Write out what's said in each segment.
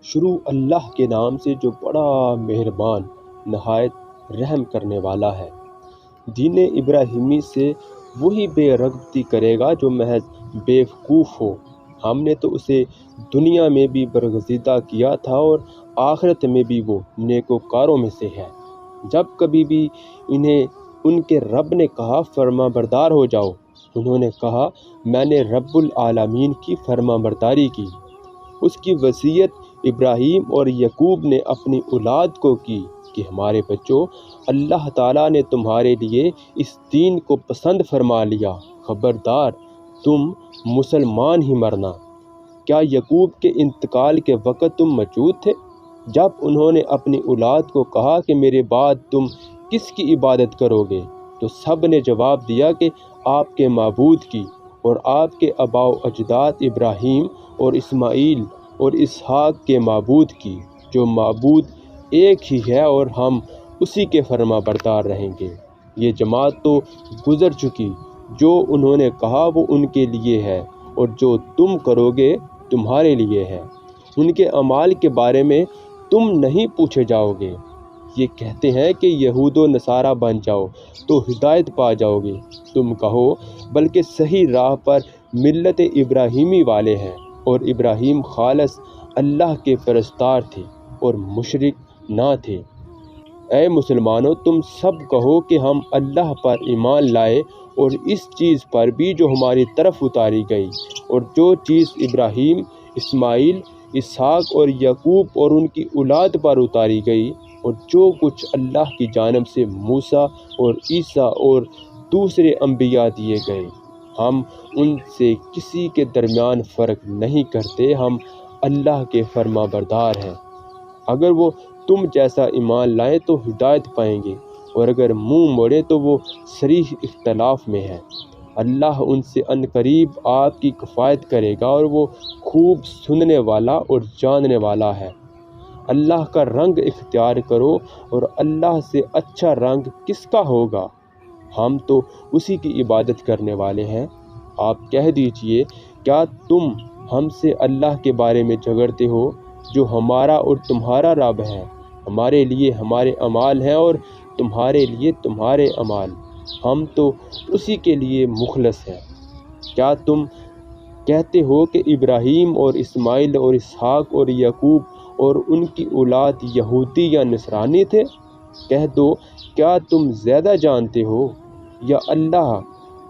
شروع اللہ کے نام سے جو بڑا مہربان نہایت رحم کرنے والا ہے۔ دین ابراہیمی سے وہی بے رغبتی کرے گا جو محض بیوقوف ہو۔ ہم نے تو اسے دنیا میں بھی برگزیدہ کیا تھا اور آخرت میں بھی وہ نیکوکاروں میں سے ہے۔ جب کبھی بھی انہیں ان کے رب نے کہا فرما بردار ہو جاؤ، انہوں نے کہا میں نے رب العالمین کی فرما برداری کی۔ اس کی وصیت ابراہیم اور یعقوب نے اپنی اولاد کو کی کہ ہمارے بچوں، اللہ تعالیٰ نے تمہارے لیے اس دین کو پسند فرما لیا، خبردار تم مسلمان ہی مرنا۔ کیا یعقوب کے انتقال کے وقت تم موجود تھے جب انہوں نے اپنی اولاد کو کہا کہ میرے بعد تم کس کی عبادت کرو گے؟ تو سب نے جواب دیا کہ آپ کے معبود کی اور آپ کے آباء و اجداد ابراہیم اور اسماعیل اور اسحاق کے معبود کی، جو معبود ایک ہی ہے اور ہم اسی کے فرما بردار رہیں گے۔ یہ جماعت تو گزر چکی، جو انہوں نے کہا وہ ان کے لیے ہے اور جو تم کرو گے تمہارے لیے ہے۔ ان کے اعمال کے بارے میں تم نہیں پوچھے جاؤ گے۔ یہ کہتے ہیں کہ یہود و نصارہ بن جاؤ تو ہدایت پا جاؤ گے۔ تم کہو بلکہ صحیح راہ پر ملت ابراہیمی والے ہیں، اور ابراہیم خالص اللہ کے پرستار تھے اور مشرک نہ تھے۔ اے مسلمانوں، تم سب کہو کہ ہم اللہ پر ایمان لائے اور اس چیز پر بھی جو ہماری طرف اتاری گئی، اور جو چیز ابراہیم، اسماعیل، اسحاق اور یعقوب اور ان کی اولاد پر اتاری گئی، اور جو کچھ اللہ کی جانب سے موسیٰ اور عیسیٰ اور دوسرے انبیاء دیے گئے، ہم ان سے کسی کے درمیان فرق نہیں کرتے، ہم اللہ کے فرما بردار ہیں۔ اگر وہ تم جیسا ایمان لائیں تو ہدایت پائیں گے، اور اگر منہ موڑیں تو وہ صریح اختلاف میں ہیں۔ اللہ ان سے عنقریب آپ کی کفایت کرے گا، اور وہ خوب سننے والا اور جاننے والا ہے۔ اللہ کا رنگ اختیار کرو، اور اللہ سے اچھا رنگ کس کا ہوگا؟ ہم تو اسی کی عبادت کرنے والے ہیں۔ آپ کہہ دیجئے کیا تم ہم سے اللہ کے بارے میں جھگڑتے ہو؟ جو ہمارا اور تمہارا رب ہے، ہمارے لیے ہمارے اعمال ہیں اور تمہارے لیے تمہارے اعمال، ہم تو اسی کے لیے مخلص ہیں۔ کیا تم کہتے ہو کہ ابراہیم اور اسماعیل اور اسحاق اور یعقوب اور ان کی اولاد یہودی یا نصرانی تھے؟ کہہ دو کیا تم زیادہ جانتے ہو، یا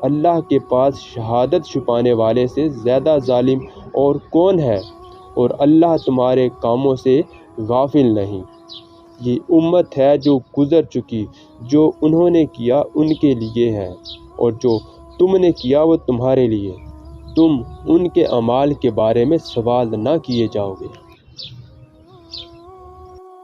اللہ کے پاس شہادت چھپانے والے سے زیادہ ظالم اور کون ہے؟ اور اللہ تمہارے کاموں سے غافل نہیں۔ یہ امت ہے جو گزر چکی، جو انہوں نے کیا ان کے لیے ہے، اور جو تم نے کیا وہ تمہارے لیے، تم ان کے اعمال کے بارے میں سوال نہ کیے جاؤ گے۔